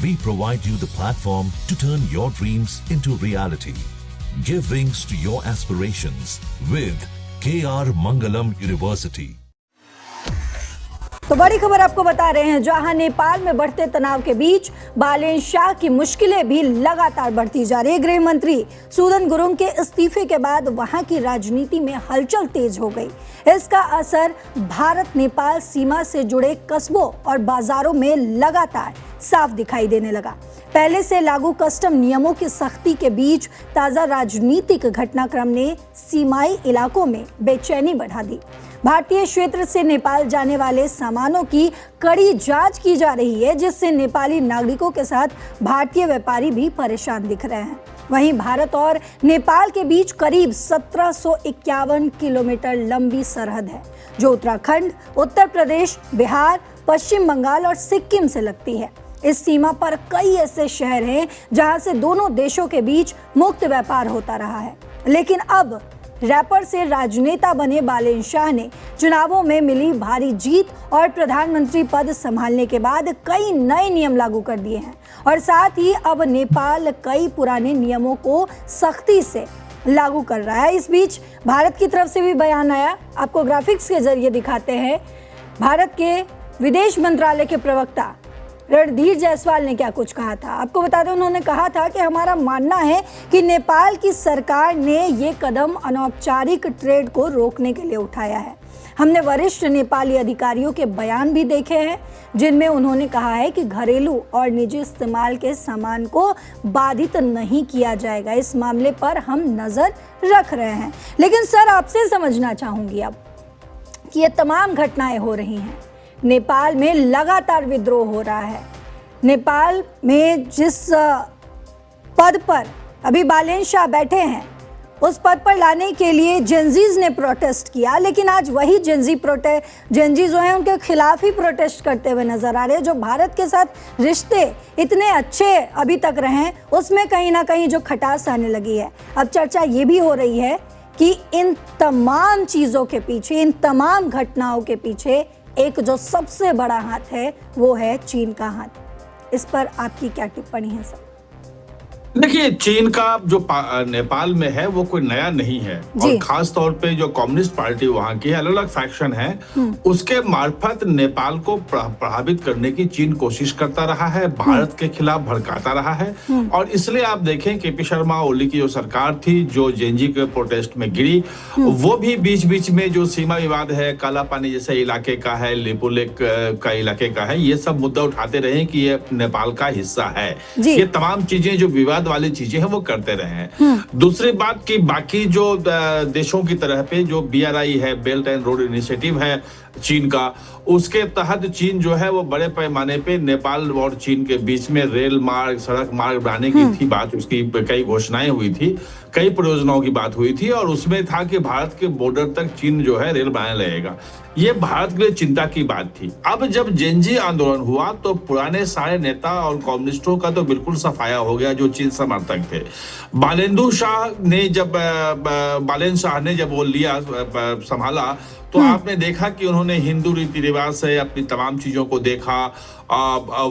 We provide you the platform to turn your dreams into reality. Give wings to your aspirations with KR Mangalam University. तो बड़ी खबर आपको बता रहे हैं, जहां नेपाल में बढ़ते तनाव के बीच बालेन शाह की मुश्किलें भी लगातार बढ़ती जा रही है। गृह मंत्री सूदन गुरुङ के इस्तीफे के बाद वहां की राजनीति में हलचल तेज हो गई। इसका असर भारत नेपाल सीमा से जुड़े कस्बों और बाजारों में लगातार साफ दिखाई देने लगा। पहले से लागू कस्टम नियमों की सख्ती के बीच ताजा राजनीतिक घटनाक्रम ने सीमाई इलाकों में बेचैनी बढ़ा दी। भारतीय क्षेत्र से नेपाल जाने वाले सामानों की कड़ी जांच की जा रही है, जिससे नेपाली नागरिकों के साथ भारतीय व्यापारी भी परेशान दिख रहे हैं। वहीं भारत और नेपाल के बीच करीब 1751 किलोमीटर लंबी सरहद है, जो उत्तराखंड, उत्तर प्रदेश, बिहार, पश्चिम बंगाल और सिक्किम से लगती है। इस सीमा पर कई ऐसे शहर हैं जहां से दोनों देशों के बीच मुक्त व्यापार होता रहा है। लेकिन अब रैपर से राजनेता बने बालेन शाह ने चुनावों में मिली भारी जीत और प्रधानमंत्री पद संभालने के बाद कई नए नियम लागू कर दिए हैं और साथ ही अब नेपाल कई पुराने नियमों को सख्ती से लागू कर रहा है। इस बीच भारत की तरफ से भी बयान आया, आपको ग्राफिक्स के जरिए दिखाते हैं। भारत के विदेश मंत्रालय के प्रवक्ता रणधीर जायसवाल ने क्या कुछ कहा था, आपको बता दें। उन्होंने कहा था कि हमारा मानना है कि नेपाल की सरकार ने ये कदम अनौपचारिक ट्रेड को रोकने के लिए उठाया है। हमने वरिष्ठ नेपाली अधिकारियों के बयान भी देखे हैं, जिनमें उन्होंने कहा है कि घरेलू और निजी इस्तेमाल के सामान को बाधित नहीं किया जाएगा। इस मामले पर हम नजर रख रहे हैं। लेकिन सर, आपसे समझना चाहूंगी अब कि ये तमाम घटनाएं हो रही हैं, नेपाल में लगातार विद्रोह हो रहा है। नेपाल में जिस पद पर अभी बालेन शाह बैठे हैं, उस पद पर लाने के लिए जेनजीज ने प्रोटेस्ट किया, लेकिन आज वही जेनजी जो हैं उनके खिलाफ ही प्रोटेस्ट करते हुए नजर आ रहे हैं। जो भारत के साथ रिश्ते इतने अच्छे अभी तक रहे, उसमें कहीं ना कहीं जो खटास आने लगी है। अब चर्चा ये भी हो रही है कि इन तमाम चीज़ों के पीछे, इन तमाम घटनाओं के पीछे एक जो सबसे बड़ा हाथ है, वो है चीन का हाथ। इस पर आपकी क्या टिप्पणी है सर? देखिए, चीन का जो नेपाल में है वो कोई नया नहीं है और खास तौर पे जो कम्युनिस्ट पार्टी वहां की अलग अलग फैक्शन है, उसके मार्फत नेपाल को प्रभावित करने की चीन कोशिश करता रहा है, भारत के खिलाफ भड़काता रहा है। और इसलिए आप देखें केपी शर्मा ओली की जो सरकार थी, जो जेनजी के प्रोटेस्ट में गिरी, वो भी बीच बीच में जो सीमा विवाद है, काला पानी जैसे इलाके का है, लिपुलेक का इलाके का है, ये सब मुद्दा उठाते रहे कि ये नेपाल का हिस्सा है। ये तमाम चीजें जो विवाद वाली चीजें हैं वो करते रहे हैं। दूसरी बात कि बाकी जो देशों की तरह पे जो BRI है, बेल्ट एंड रोड इनिशिएटिव है चीन का, उसके तहत चीन जो है वो बड़े पैमाने पे नेपाल और चीन के बीच में रेल मार्ग, सड़क मार्ग बनाने की थी बात, उसकी कई घोषणाएं हुई थी, कई परियोजनाओं की बात हुई थी और उसमें था कि भारत के बॉर्डर तक चीन जो है रेल बनाने लगेगा। ये भारत के लिए चिंता की बात थी। अब जब जेनजी आंदोलन हुआ तो पुराने सारे नेता और कम्युनिस्टों का तो बिल्कुल सफाया हो गया जो चीन समर्थक थे। बालेन शाह ने जब वो लिया संभाला तो आपने देखा कि उन्होंने हिंदू रीति रिवाज से अपनी तमाम चीजों को देखा।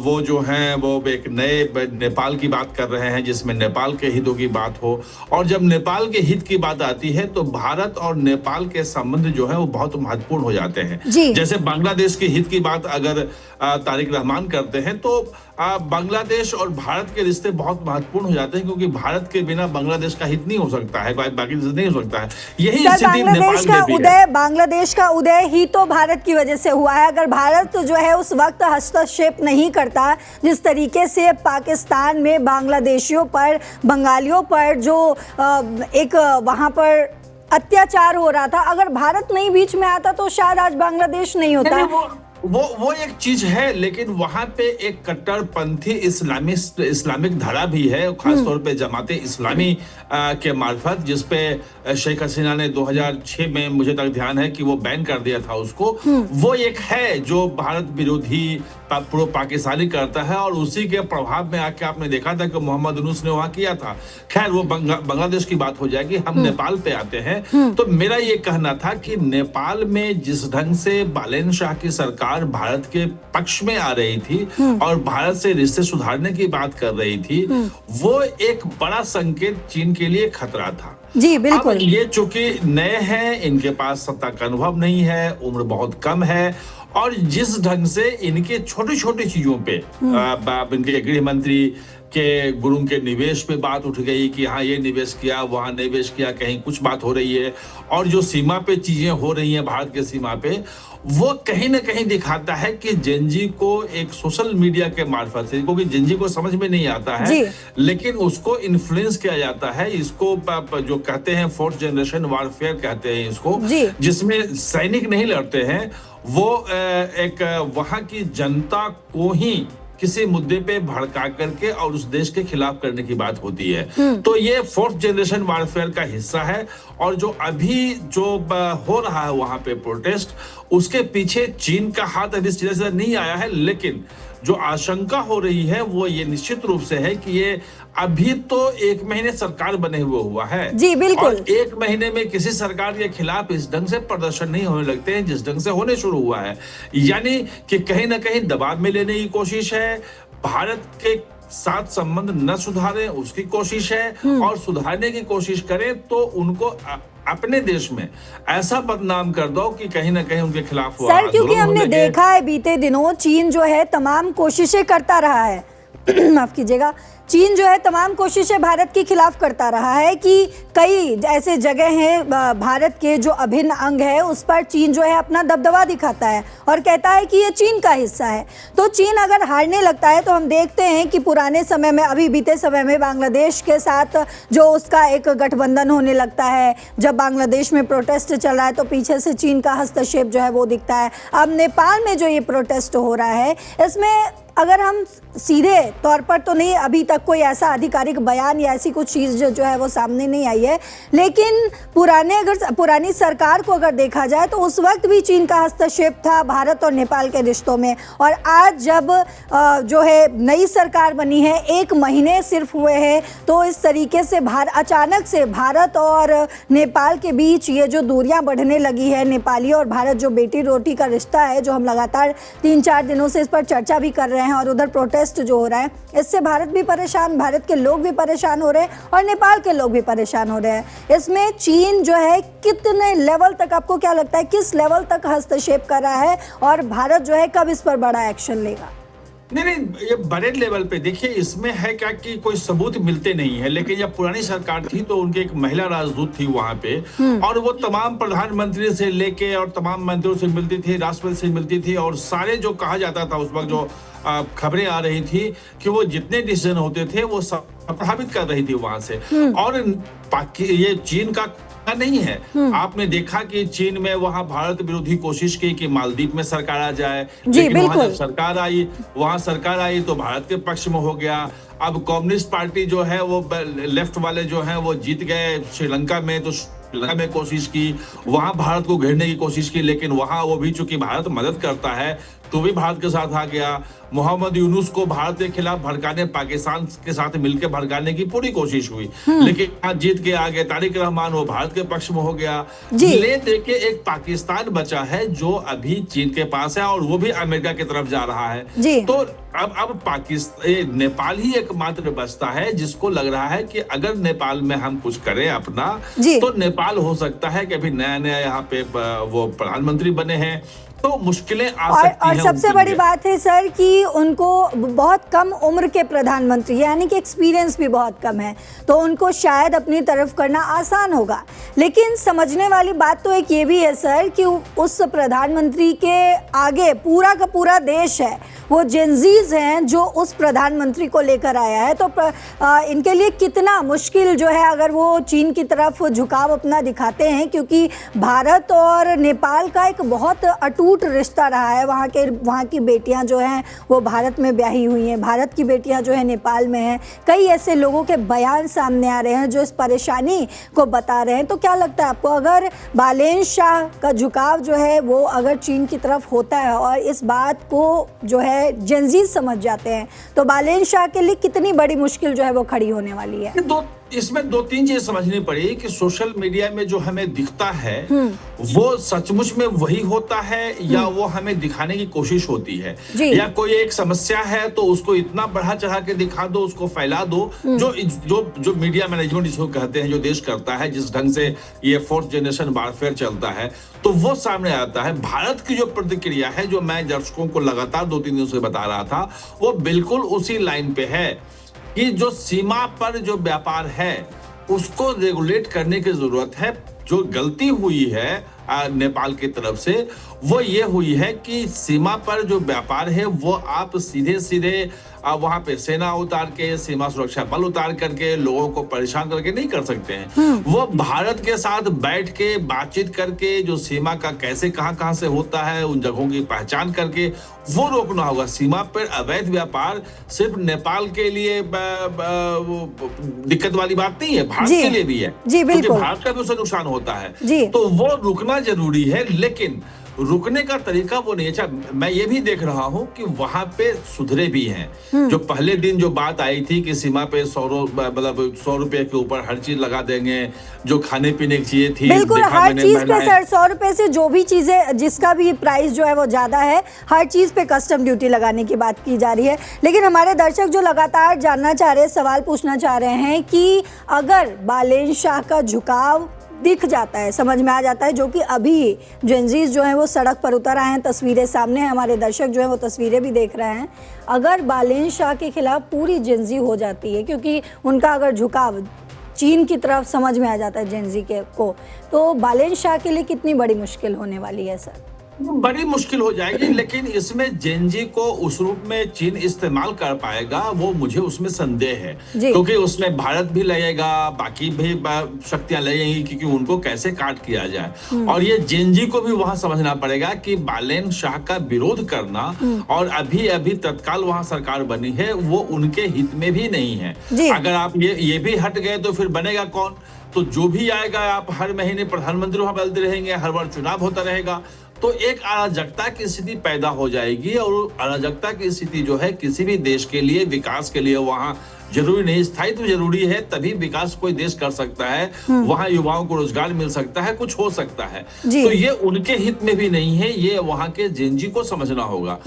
वो जो हैं वो एक नए नेपाल की बात कर रहे हैं जिसमें नेपाल के हितों की बात हो, और जब नेपाल के हित की बात आती है तो भारत और नेपाल के संबंध जो है वो बहुत महत्वपूर्ण हो जाते हैं। जैसे बांग्लादेश के हित की बात अगर तारिक रहमान करते हैं तो बांग्लादेश और भारत के रिश्ते बहुत महत्वपूर्ण हो जाते हैं, क्योंकि भारत के बिना बांग्लादेश का हित नहीं हो सकता है, बाकी नहीं हो सकता है। यही स्थिति नेपाल में भी है। बांग्लादेश का उदय ही तो भारत की वजह से हुआ है। अगर भारत जो है उस वक्त हस्तक्षेप नहीं करता, जिस तरीके से पाकिस्तान में बांग्लादेशियों पर, बंगालियों पर जो एक वहां पर अत्याचार हो रहा था, अगर भारत नहीं बीच में आता तो शायद आज बांग्लादेश नहीं होता। वो एक चीज है, लेकिन वहां पे एक कट्टरपंथी इस्लामिक धारा भी है, खासतौर पे जमाते इस्लामी के मार्फत, जिसपे शेख हसीना ने 2006 में, मुझे तक ध्यान है कि वो बैन कर दिया था उसको। वो एक है जो भारत विरोधी प्रो पाकिस्तानी करता है और उसी के प्रभाव में आके आपने देखा था कि मोहम्मद यूनूस ने वहां किया था। खैर वो बांग्लादेश की बात हो जाएगी, हम नेपाल पे आते हैं। तो मेरा ये कहना था कि नेपाल में जिस ढंग से बालेन शाह की सरकार सरकार भारत के पक्ष में आ रही थी और भारत से रिश्ते सुधारने की बात कर रही थी, वो एक बड़ा संकेत चीन के लिए खतरा था। जी बिल्कुल। अब ये चूंकि नए हैं, इनके पास सत्ता का अनुभव नहीं है, उम्र बहुत कम है, और जिस ढंग से इनके छोटी छोटी चीजों पे इनके गृह मंत्री के गुरुंग के निवेश पे बात उठ गई कि हाँ ये निवेश किया, वहां निवेश किया, कहीं कुछ बात हो रही है, और जो सीमा पे चीजें हो रही हैं भारत के सीमा पे, वो कहीं ना कहीं दिखाता है कि जेनजी को एक सोशल मीडिया के मार्फत से, क्योंकि जेनजी को समझ में नहीं आता है लेकिन उसको इन्फ्लुएंस किया जाता है। इसको जो कहते हैं फोर्थ जनरेशन वारफेयर कहते हैं इसको, जिसमें सैनिक नहीं लड़ते हैं, वो एक वहां की जनता को ही किसी मुद्दे पे भड़का करके और उस देश के खिलाफ करने की बात होती है। तो ये फोर्थ जनरेशन वारफेयर का हिस्सा है, और जो अभी जो हो रहा है वहां पे प्रोटेस्ट, उसके पीछे चीन का हाथ अभी सीधा सीधा नहीं आया है, लेकिन जो आशंका हो रही है वो ये निश्चित रूप से है कि ये अभी तो 1 महीने सरकार बने हुआ है। जी बिल्कुल। और 1 महीने में किसी सरकार के खिलाफ इस ढंग से प्रदर्शन नहीं होने लगते हैं जिस ढंग से होने शुरू हुआ है, यानी कि कहीं ना कहीं दबाव में लेने की कोशिश है, भारत के साथ संबंध न सुधारें उसकी कोशिश है, और सुधारने की कोशिश करें तो उनको अपने देश में ऐसा बदनाम कर दो कि कहीं ना कहीं उनके खिलाफ सर, क्योंकि हमने देखा है बीते दिनों चीन जो है तमाम कोशिशें करता रहा है माफ कीजिएगा, चीन जो है तमाम कोशिशें भारत के खिलाफ करता रहा है कि कई ऐसे जगह हैं भारत के जो अभिन्न अंग है उस पर चीन जो है अपना दबदबा दिखाता है और कहता है कि ये चीन का हिस्सा है। तो चीन अगर हारने लगता है तो हम देखते हैं कि पुराने समय में, अभी बीते समय में बांग्लादेश के साथ जो उसका एक गठबंधन होने लगता है, जब बांग्लादेश में प्रोटेस्ट चल रहा है तो पीछे से चीन का हस्तक्षेप जो है वो दिखता है। अब नेपाल में जो ये प्रोटेस्ट हो रहा है, इसमें अगर हम सीधे तौर पर तो नहीं, अभी तक कोई ऐसा आधिकारिक बयान या ऐसी कुछ चीज़ जो है वो सामने नहीं आई है, लेकिन पुरानी सरकार को अगर देखा जाए तो उस वक्त भी चीन का हस्तक्षेप था भारत और नेपाल के रिश्तों में। और आज जब जो है नई सरकार बनी है, 1 महीने सिर्फ हुए हैं, तो इस तरीके से अचानक से भारत और नेपाल के बीच ये जो दूरियां बढ़ने लगी है, नेपाली और भारत जो बेटी रोटी का रिश्ता है, जो हम लगातार 3-4 दिनों से इस पर चर्चा भी कर रहे हैं, और उधर प्रोटेस्ट जो हो रहा है, इससे भारत भी परेशान, भारत के लोग भी परेशान हो रहे हैं और नेपाल के लोग भी परेशान हो रहे हैं। इसमें चीन जो है कितने लेवल तक, आपको क्या लगता है किस लेवल तक हस्तक्षेप कर रहा है, और भारत जो है कब इस पर बड़ा एक्शन लेगा? नहीं, ये बड़े लेवल पे देखिए, इसमें है क्या कि कोई सबूत मिलते नहीं है, लेकिन जब पुरानी सरकार थी तो उनकी एक महिला राजदूत थी वहां पे, और वो तमाम प्रधानमंत्री से लेके और तमाम मंत्रियों से मिलती थी, राष्ट्रपति से मिलती थी, और सारे जो कहा जाता था उस वक्त, जो खबरें आ रही थी कि वो जितने डिसीजन होते थे वो सब प्रभावित कर रही थी वहां से। और ये चीन का नहीं है, आपने देखा कि चीन में वहां भारत विरोधी कोशिश की कि मालदीव में सरकार आ जाए, लेकिन वहां जब सरकार आई तो भारत के पक्ष में हो गया। अब कम्युनिस्ट पार्टी जो है वो लेफ्ट वाले जो हैं वो जीत गए श्रीलंका में, तो श्रीलंका में कोशिश की, वहां भारत को घेरने की कोशिश की, लेकिन वहां वो भी चूंकि भारत मदद करता है तो भी भारत के साथ आ गया। मोहम्मद यूनुस को भारत के खिलाफ भड़काने, पाकिस्तान के साथ मिलकर भड़काने की पूरी कोशिश हुई, लेकिन आज जीत के आ गए। तारिक रहमान वो भारत के पक्ष में हो गया। ले देके एक पाकिस्तान बचा है जो अभी चीन के पास है, और वो भी अमेरिका की तरफ जा रहा है। तो अब पाकिस्तान, नेपाल ही एकमात्र बचता है जिसको लग रहा है कि अगर नेपाल में हम कुछ करें अपना, तो नेपाल हो सकता है कि अभी नया नया यहाँ पे वो प्रधानमंत्री बने हैं, तो मुश्किलें आ सकती हैं। और सबसे बड़ी बात है सर कि उनको बहुत कम उम्र के प्रधानमंत्री, यानी कि एक्सपीरियंस भी बहुत कम है, तो उनको शायद अपनी तरफ करना आसान होगा। लेकिन समझने वाली बात तो एक ये भी है सर कि उस प्रधानमंत्री के आगे पूरा का पूरा देश है, वो जेनजीज हैं जो उस प्रधानमंत्री को लेकर आया है। तो इनके लिए कितना मुश्किल जो है अगर वो चीन की तरफ झुकाव अपना दिखाते हैं, क्योंकि भारत और नेपाल का एक बहुत अटूट रिश्ता रहा है। वहाँ की बेटियां जो हैं वो भारत में ब्याही हुई हैं, भारत की बेटियां जो है नेपाल में हैं। कई ऐसे लोगों के बयान सामने आ रहे हैं जो इस परेशानी को बता रहे हैं। तो क्या लगता है आपको, अगर बालेन शाह का झुकाव जो है वो अगर चीन की तरफ होता है और इस बात को जो है जेनजी समझ जाते हैं, तो बालेन शाह के लिए कितनी बड़ी मुश्किल जो है वो खड़ी होने वाली है? इसमें दो तीन चीजें समझनी पड़ी कि सोशल मीडिया में जो हमें दिखता है वो सचमुच में वही होता है या वो हमें दिखाने की कोशिश होती है, या कोई एक समस्या है तो उसको इतना बढ़ा चढ़ा के दिखा दो, उसको फैला दो, जो मीडिया मैनेजमेंट जिसको कहते हैं, जो देश करता है, जिस ढंग से ये फोर्थ जनरेशन वारफेयर चलता है, तो वो सामने आता है। भारत की जो प्रतिक्रिया है, जो मैं दर्शकों को लगातार 2-3 दिनों से बता रहा था, वो बिल्कुल उसी लाइन पे है कि जो सीमा पर जो व्यापार है उसको रेगुलेट करने की जरूरत है। जो गलती हुई है नेपाल की तरफ से वो ये हुई है कि सीमा पर जो व्यापार है वो आप सीधे सीधे वहां पे सेना उतार के, सीमा सुरक्षा बल उतार करके, लोगों को परेशान करके नहीं कर सकते हैं। वो भारत के साथ बैठ के बातचीत करके, जो सीमा का कैसे कहां से होता है उन जगहों की पहचान करके वो रोकना होगा। सीमा पर अवैध व्यापार सिर्फ नेपाल के लिए दिक्कत वाली बात नहीं है, भारत के लिए भी है, क्योंकि भारत का भी उससे नुकसान होता है। तो वो रुकना जरूरी है, लेकिन रुकने का तरीका वो नहीं। अच्छा, मैं ये भी देख रहा हूं कि वहां पे सुधरे भी हैं। जो पहले दिन जो बात आई थी कि सीमा पे 100 रुपए के ऊपर हर चीज लगा देंगे, जो खाने पीने की चीजें थी, बिल्कुल हर चीज पे सर 100 रुपए से जो भी चीजें जिसका भी प्राइस जो है वो ज्यादा है, हर चीज पे कस्टम ड्यूटी लगाने की बात की जा रही है। लेकिन हमारे दर्शक जो लगातार जानना चाह रहे हैं, सवाल पूछना चाह रहे हैं कि अगर बालेन शाह का झुकाव दिख जाता है, समझ में आ जाता है, जो कि अभी जेनजीज जो हैं वो सड़क पर उतर आए हैं, तस्वीरें सामने हैं, हमारे दर्शक जो हैं वो तस्वीरें भी देख रहे हैं। अगर बालेन शाह के खिलाफ पूरी जेनजी हो जाती है, क्योंकि उनका अगर झुकाव चीन की तरफ समझ में आ जाता है जेनजी के को, तो बालेन शाह के लिए कितनी बड़ी मुश्किल होने वाली है सर? बड़ी मुश्किल हो जाएगी, लेकिन इसमें जेनजी को उस रूप में चीन इस्तेमाल कर पाएगा वो मुझे उसमें संदेह है, क्योंकि उसमें भारत भी लगेगा, बाकी भी शक्तियां लगेंगी, क्योंकि उनको कैसे काट किया जाए। और ये जेनजी को भी वहां समझना पड़ेगा कि बालेन शाह का विरोध करना और अभी तत्काल वहां सरकार बनी है वो उनके हित में भी नहीं है। अगर आप ये भी हट गए तो फिर बनेगा कौन? तो जो भी आएगा, आप हर महीने प्रधानमंत्री वहां बदलते रहेंगे, हर बार चुनाव होता रहेगा, तो एक अराजकता की स्थिति पैदा हो जाएगी। और अराजकता की स्थिति जो है किसी भी देश के लिए, विकास के लिए वहां जरूरी नहीं, स्थायित्व जरूरी है, तभी विकास कोई देश कर सकता है, वहां युवाओं को रोजगार मिल सकता है, कुछ हो सकता है। तो ये उनके हित में भी नहीं है, ये वहां के जेनजी को समझना होगा।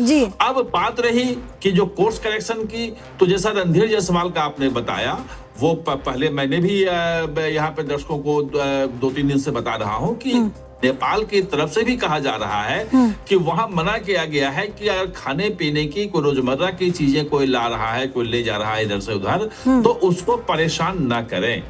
अब बात रही कि जो कोर्स करेक्शन की, तो जैसा रणधीर जायसवाल का आपने बताया, वो पहले मैंने भी यहाँ पे दर्शकों को 2-3 दिन से बता रहा हूँ कि नेपाल की तरफ से भी कहा जा रहा है कि वहां मना किया गया है कि अगर खाने पीने की कोई रोजमर्रा की चीजें कोई ला रहा है, कोई ले जा रहा है इधर से उधर, तो उसको परेशान ना करें।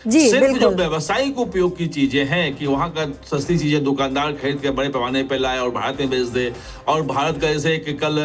सिर्फ जो व्यवसायिक उपयोग की चीजें हैं कि वहां का सस्ती चीजें दुकानदार खरीद के बड़े पैमाने पे लाए और भारत में बेच दे। और भारत का जैसे कि कल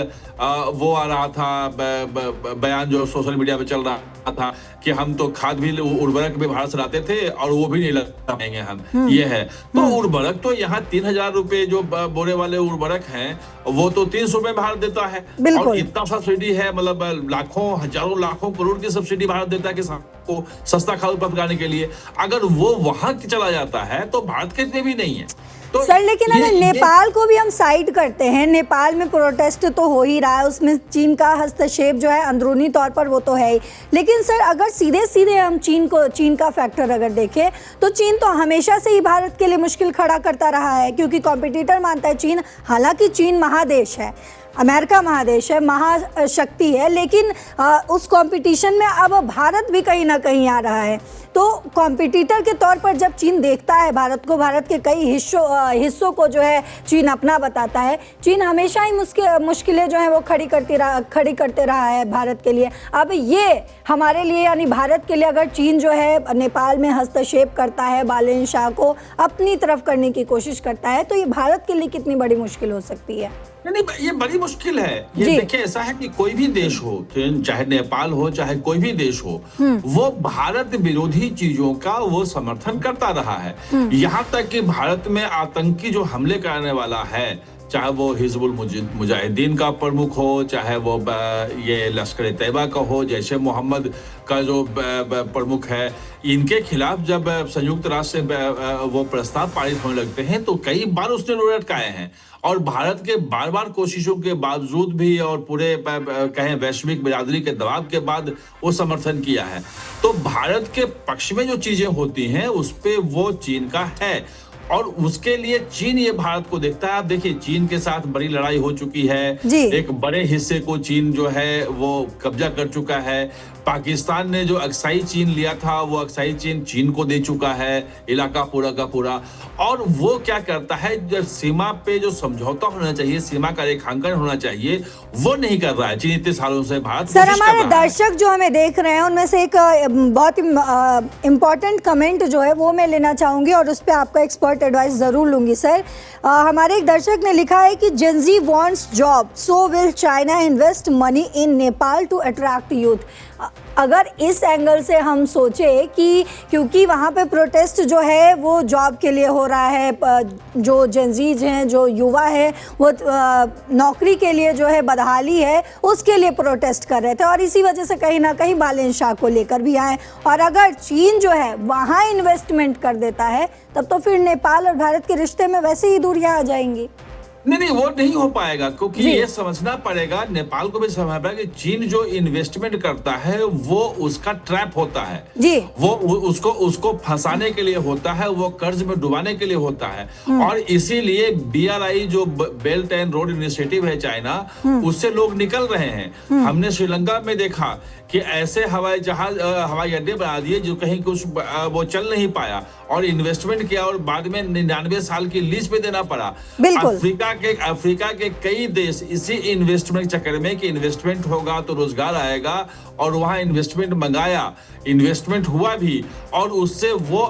वो आ रहा था बयान जो सोशल मीडिया पे चल रहा था कि हम तो खाद भी, उर्वरक भी भारत से लाते थे और वो भी नहीं लगाएंगे हम, ये है। तो उर्वरक तो यहाँ 3000 रुपए जो बोरे वाले उर्वरक हैं वो तो 300 रुपए भारत देता है, और इतना सब्सिडी है, मतलब लाखों हजारों लाखों करोड़ की सब्सिडी भारत देता है किसान को सस्ता खाद उपलब्ध कराने के लिए। अगर वो वहां चला जाता है तो भारत के इतने भी नहीं है। तो सर लेकिन अगर नेपाल को भी हम साइड करते हैं, नेपाल में प्रोटेस्ट तो हो ही रहा है, उसमें चीन का हस्तक्षेप जो है अंदरूनी तौर पर वो तो है ही, लेकिन सर अगर सीधे सीधे हम चीन का फैक्टर अगर देखें तो चीन तो हमेशा से ही भारत के लिए मुश्किल खड़ा करता रहा है, क्योंकि कॉम्पिटिटर मानता है चीन। हालांकि चीन महादेश है, अमेरिका महादेश है, महाशक्ति है, लेकिन उस कंपटीशन में अब भारत भी कहीं ना कहीं आ रहा है। तो कॉम्पिटिटर के तौर पर जब चीन देखता है भारत को, भारत के कई हिस्सों को जो है चीन अपना बताता है, चीन हमेशा ही मुश्किलें जो है वो खड़ी करते रहा है भारत के लिए। अब ये हमारे लिए यानी भारत के लिए अगर चीन जो है नेपाल में हस्तक्षेप करता है, बालेन शाह को अपनी तरफ करने की कोशिश करता है, तो ये भारत के लिए कितनी बड़ी मुश्किल हो सकती है? नहीं, ये बड़ी मुश्किल है। ये देखिए, ऐसा है कि कोई भी देश हो, चाहे नेपाल हो, चाहे कोई भी देश हो, वो भारत विरोधी चीजों का वो समर्थन करता रहा है। यहाँ तक कि भारत में आतंकी जो हमले करने वाला है, चाहे वो हिजबुल मुजाहिदीन का प्रमुख हो, चाहे वो ये लश्कर तैयबा का हो, जैश ए मोहम्मद का जो प्रमुख है, इनके खिलाफ जब संयुक्त राष्ट्र से वो प्रस्ताव पारित होने लगते हैं तो कई बार उसने रोड अटकाए हैं और भारत के बार बार कोशिशों के बावजूद भी और पूरे कहें वैश्विक बिरादरी के दबाव के बाद वो समर्थन किया है। तो भारत के पक्ष में जो चीजें होती हैं उस पे वो चीन का है और उसके लिए चीन ये भारत को देखता है। आप देखिए चीन के साथ बड़ी लड़ाई हो चुकी है, एक बड़े हिस्से को चीन जो है वो कब्जा कर चुका है। पाकिस्तान ने जो अक्साई चीन लिया था वो अक्साई चीन को दे चुका है, इलाका पूरा का पूरा। और वो क्या करता है, जब सीमा पे जो समझौता होना चाहिए, सीमा का रेखांकन होना चाहिए, वो नहीं कर रहा है चीन इतने सालों से। भारत सर, हमारे दर्शक जो हमें देख रहे हैं उनमें से एक बहुत इम्पोर्टेंट कमेंट जो है वो मैं लेना चाहूंगी और उस पर आपका एक्सपर्ट एडवाइस जरूर लूंगी। सर, हमारे एक दर्शक ने लिखा है कि Gen Z wants job, so will China invest money in Nepal to attract youth. अगर इस एंगल से हम सोचे कि क्योंकि वहाँ पे प्रोटेस्ट जो है वो जॉब के लिए हो रहा है, जो जेनजीज हैं, जो युवा है, वो नौकरी के लिए जो है, बदहाली है, उसके लिए प्रोटेस्ट कर रहे थे और इसी वजह से कहीं ना कहीं बालेन शाह को लेकर भी आए। और अगर चीन जो है वहाँ इन्वेस्टमेंट कर देता है तब तो फिर नेपाल और भारत के रिश्ते में वैसे ही दूरियां आ जाएंगी। नहीं, वो नहीं हो पाएगा क्योंकि ये समझना पड़ेगा, नेपाल को भी समझना पड़ेगा कि चीन जो इन्वेस्टमेंट करता है वो उसका ट्रैप होता है जी। वो उसको फंसाने के लिए होता है, वो कर्ज में डुबाने के लिए होता है। और इसीलिए BRI जो बेल्ट एंड रोड इनिशिएटिव है चाइना, उससे लोग निकल रहे हैं। हमने श्रीलंका में देखा कि ऐसे हवाई अड्डे बना दिए जो कहीं कुछ वो चल नहीं पाया और इन्वेस्टमेंट किया और बाद में 99 साल की लीज पे देना पड़ा। अफ्रीका के कई देश इसी इन्वेस्टमेंट चक्कर में कि इन्वेस्टमेंट होगा तो रोजगार आएगा और वहां इन्वेस्टमेंट मंगाया, इन्वेस्टमेंट हुआ भी और उससे वो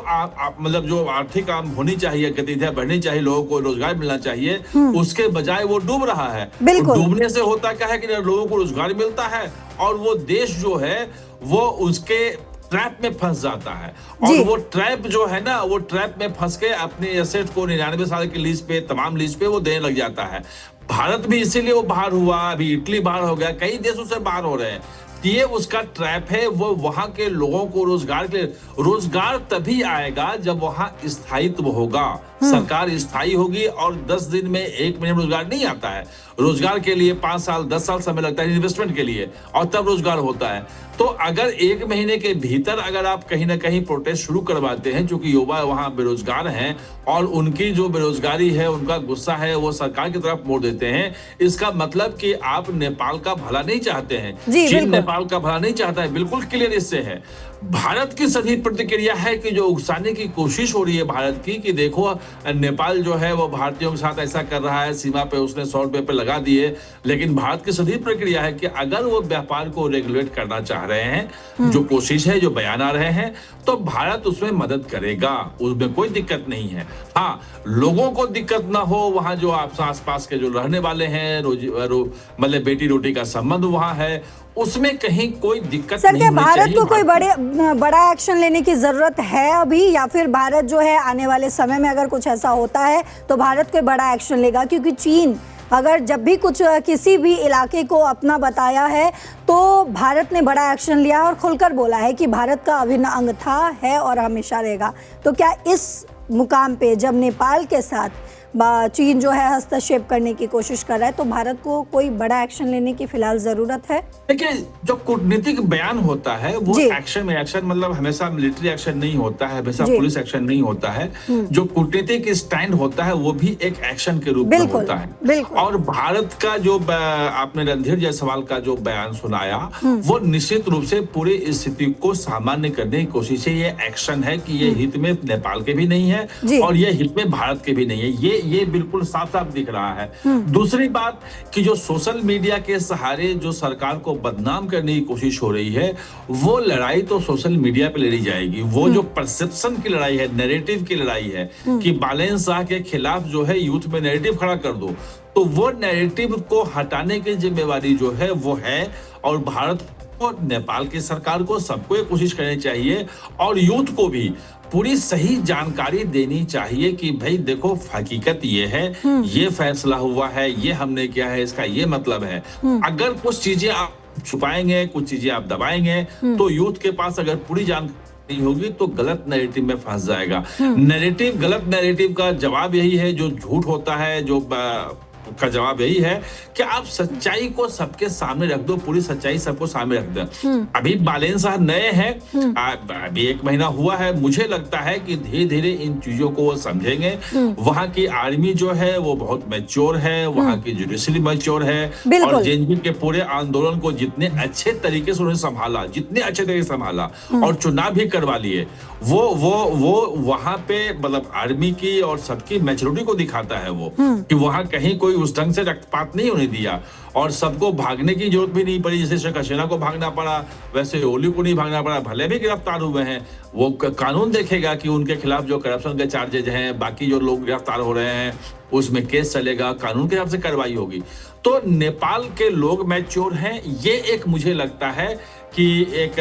मतलब जो आर्थिक काम होनी चाहिए, गतिविधियां बढ़नी चाहिए, लोगों को रोजगार मिलना चाहिए, उसके बजाय वो डूब रहा है। डूबने से होता क्या है कि लोगों को रोजगार मिलता है और वो देश जो है वो उसके ट्रैप में फंस जाता है और वो ट्रैप जो है ना, वो ट्रैप में फंस के अपने एसेट को 99 साल की लीज पे, तमाम लीज पे वो देने लग जाता है। भारत भी इसीलिए वो बाहर हुआ, अभी इटली बाहर हो गया, कई देशों से बाहर हो रहे हैं। ये उसका ट्रैप है। वो वहां के लोगों को रोजगार तभी आएगा जब वहां स्थायित्व होगा, सरकार स्थायी होगी और 10 दिन में 1 महीने में रोजगार नहीं आता है। रोजगार के लिए 5 साल 10 साल समय लगता है इन्वेस्टमेंट के लिए और तब रोजगार होता है। तो अगर 1 महीने के भीतर अगर आप कहीं ना कहीं प्रोटेस्ट शुरू करवाते हैं, क्योंकि युवा वहां बेरोजगार हैं और उनकी जो बेरोजगारी है, उनका गुस्सा है, वो सरकार की तरफ मोड़ देते हैं, इसका मतलब कि आप नेपाल का भला नहीं चाहते हैं। चीन नेपाल का भला नहीं चाहता है, बिल्कुल क्लियर इससे है। भारत की सभी प्रतिक्रिया है कि जो उकसाने की कोशिश हो रही है भारत की कि देखो नेपाल जो है वो भारतीयों के साथ ऐसा कर रहा है, सीमा पे उसने 100 रुपए पे लगा दिए। लेकिन भारत की सभी प्रक्रिया है कि अगर वो व्यापार को रेगुलेट करना चाह रहे हैं, जो कोशिश है, जो बयान आ रहे हैं, तो भारत उसमें मदद करेगा, उसमें कोई दिक्कत नहीं है। हाँ, लोगों को दिक्कत ना हो, वहां जो आसपास के जो रहने वाले हैं, मतलब बेटी रोटी का संबंध वहां है, उसमें कहीं कोई दिक्कत नहीं होनी चाहिए। भारत को कोई बड़ा एक्शन लेने की जरूरत है अभी, या फिर भारत जो है आने वाले समय में अगर कुछ ऐसा होता है तो भारत कोई बड़ा एक्शन लेगा? क्योंकि चीन अगर जब भी कुछ किसी भी इलाके को अपना बताया है तो भारत ने बड़ा एक्शन लिया और खुलकर बोला है कि भारत का अभिन्न अंग था, है और हमेशा रहेगा। तो क्या इस मुकाम पे जब नेपाल के साथ चीन जो है हस्तक्षेप करने की कोशिश कर रहा है तो भारत को कोई बड़ा एक्शन लेने की फिलहाल जरूरत है? देखिए, जो कूटनीतिक बयान होता है वो एक्शन मतलब हमेशा मिलिट्री एक्शन नहीं होता है, हमेशा पुलिस एक्शन नहीं होता है। जो कूटनीतिक स्टैंड होता है वो भी एक एक्शन के रूप में होता है। और भारत का जो आपने रणधीर जायसवाल का जो बयान सुनाया, वो निश्चित रूप से पूरी स्थिति को सामान्य करने की कोशिश है। ये एक्शन है कि ये हित में नेपाल के भी नहीं है और ये हित में भारत के भी नहीं है। ये बिल्कुल साफ साफ दिख रहा है। दूसरी बात कि जो सोशल मीडिया के सहारे जो सरकार को बदनाम करने की कोशिश हो रही है, वो लड़ाई तो सोशल मीडिया पे लड़ी जाएगी। वो जो परसेप्शन की लड़ाई है, नैरेटिव की लड़ाई है कि बालेन शाह के खिलाफ जो है यूथ में नैरेटिव खड़ा कर दो, तो वो नैरेटिव को हटाने की जिम्मेवारी जो है वो है और भारत तो नेपाल की सरकार को सबको ये कोशिश करनी चाहिए और यूथ को भी पूरी सही जानकारी देनी चाहिए कि भाई देखो हकीकत ये है, ये फैसला हुआ है, ये हमने किया है, इसका ये मतलब है। अगर कुछ चीजें आप छुपाएंगे, कुछ चीजें आप दबाएंगे, तो यूथ के पास अगर पूरी जानकारी नहीं होगी तो गलत नैरेटिव में फंस जाएगा। गलत नैरेटिव का जवाब यही है, जो झूठ होता है, जो का जवाब यही है कि आप सच्चाई को सबके सामने रख दो, पूरी सच्चाई सबको सामने रख दो। अभी बालेन साहब नए हैं, अभी 1 महीना हुआ है, मुझे लगता है कि धीरे धीरे इन चीजों को वो समझेंगे। वहां की आर्मी जो है वो बहुत मैच्योर है, वहां की जुडिशरी मैच्योर है, और जेएनयू के पूरे आंदोलन को जितने अच्छे तरीके से उन्होंने संभाला, जितने अच्छे तरीके से संभाला और चुनाव भी करवा लिए, वो वहां पे मतलब आर्मी की और सबकी मैच्योरिटी को दिखाता है वो, कि वहां कहीं कोई उस ढंग से रक्तपात नहीं होने दिया और सबको भागने की जरूरत भी नहीं पड़ी। जैसे शेख हसीना को भागना पड़ा, वैसे ओली को नहीं भागना पड़ा, भले भी गिरफ्तार हुए हैं। वो कानून देखेगा कि उनके खिलाफ जो करप्शन के चार्जेज हैं, बाकी जो लोग गिरफ्तार हो रहे हैं, उसमें केस चलेगा, कानून के हिसाब से कार्रवाई होगी। तो नेपाल के लोग मैच्योर हैं, ये एक मुझे लगता है कि एक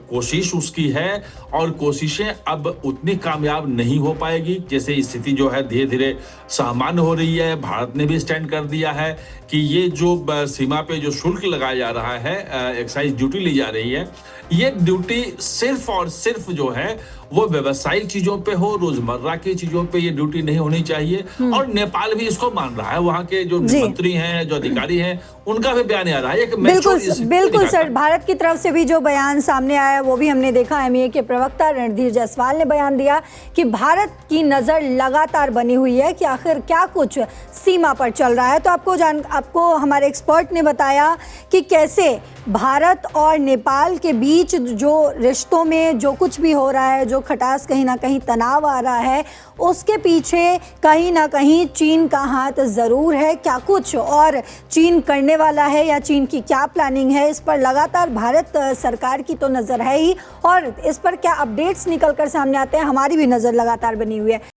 कोशिश उसकी है, और कोशिशें अब उतनी कामयाब नहीं हो पाएगी। जैसे स्थिति जो है धीरे धीरे सामान्य हो रही है, भारत ने भी स्टैंड कर दिया है कि ये जो सीमा पे जो शुल्क लगाया जा रहा है, एक्साइज ड्यूटी ली जा रही है, ये ड्यूटी सिर्फ और सिर्फ जो है वो व्यवसायिक चीजों पे हो, रोजमर्रा की चीजों पे ये ड्यूटी नहीं होनी चाहिए। और नेपाल भी इसको मान रहा है, वहां के जो मंत्री हैं, जो अधिकारी हैं, उनका भी बयान आ रहा है। बिल्कुल सर, भारत की तरफ से भी जो बयान सामने आया वो भी हमने देखा। एमईए के प्रवक्ता रणधीर जायसवाल ने बयान दिया कि भारत की नजर लगातार बनी हुई है कि आखिर क्या कुछ सीमा पर चल रहा है। तो आपको हमारे एक्सपर्ट ने बताया कि कैसे भारत और नेपाल के बीच जो रिश्तों में जो कुछ भी हो रहा है, जो खटास कहीं ना कहीं तनाव आ रहा है, उसके पीछे कहीं ना कहीं चीन का हाथ ज़रूर है। क्या कुछ और चीन करने वाला है या चीन की क्या प्लानिंग है, इस पर लगातार भारत सरकार की तो नज़र है ही, और इस पर क्या अपडेट्स निकल कर सामने आते हैं, हमारी भी नज़र लगातार बनी हुई है।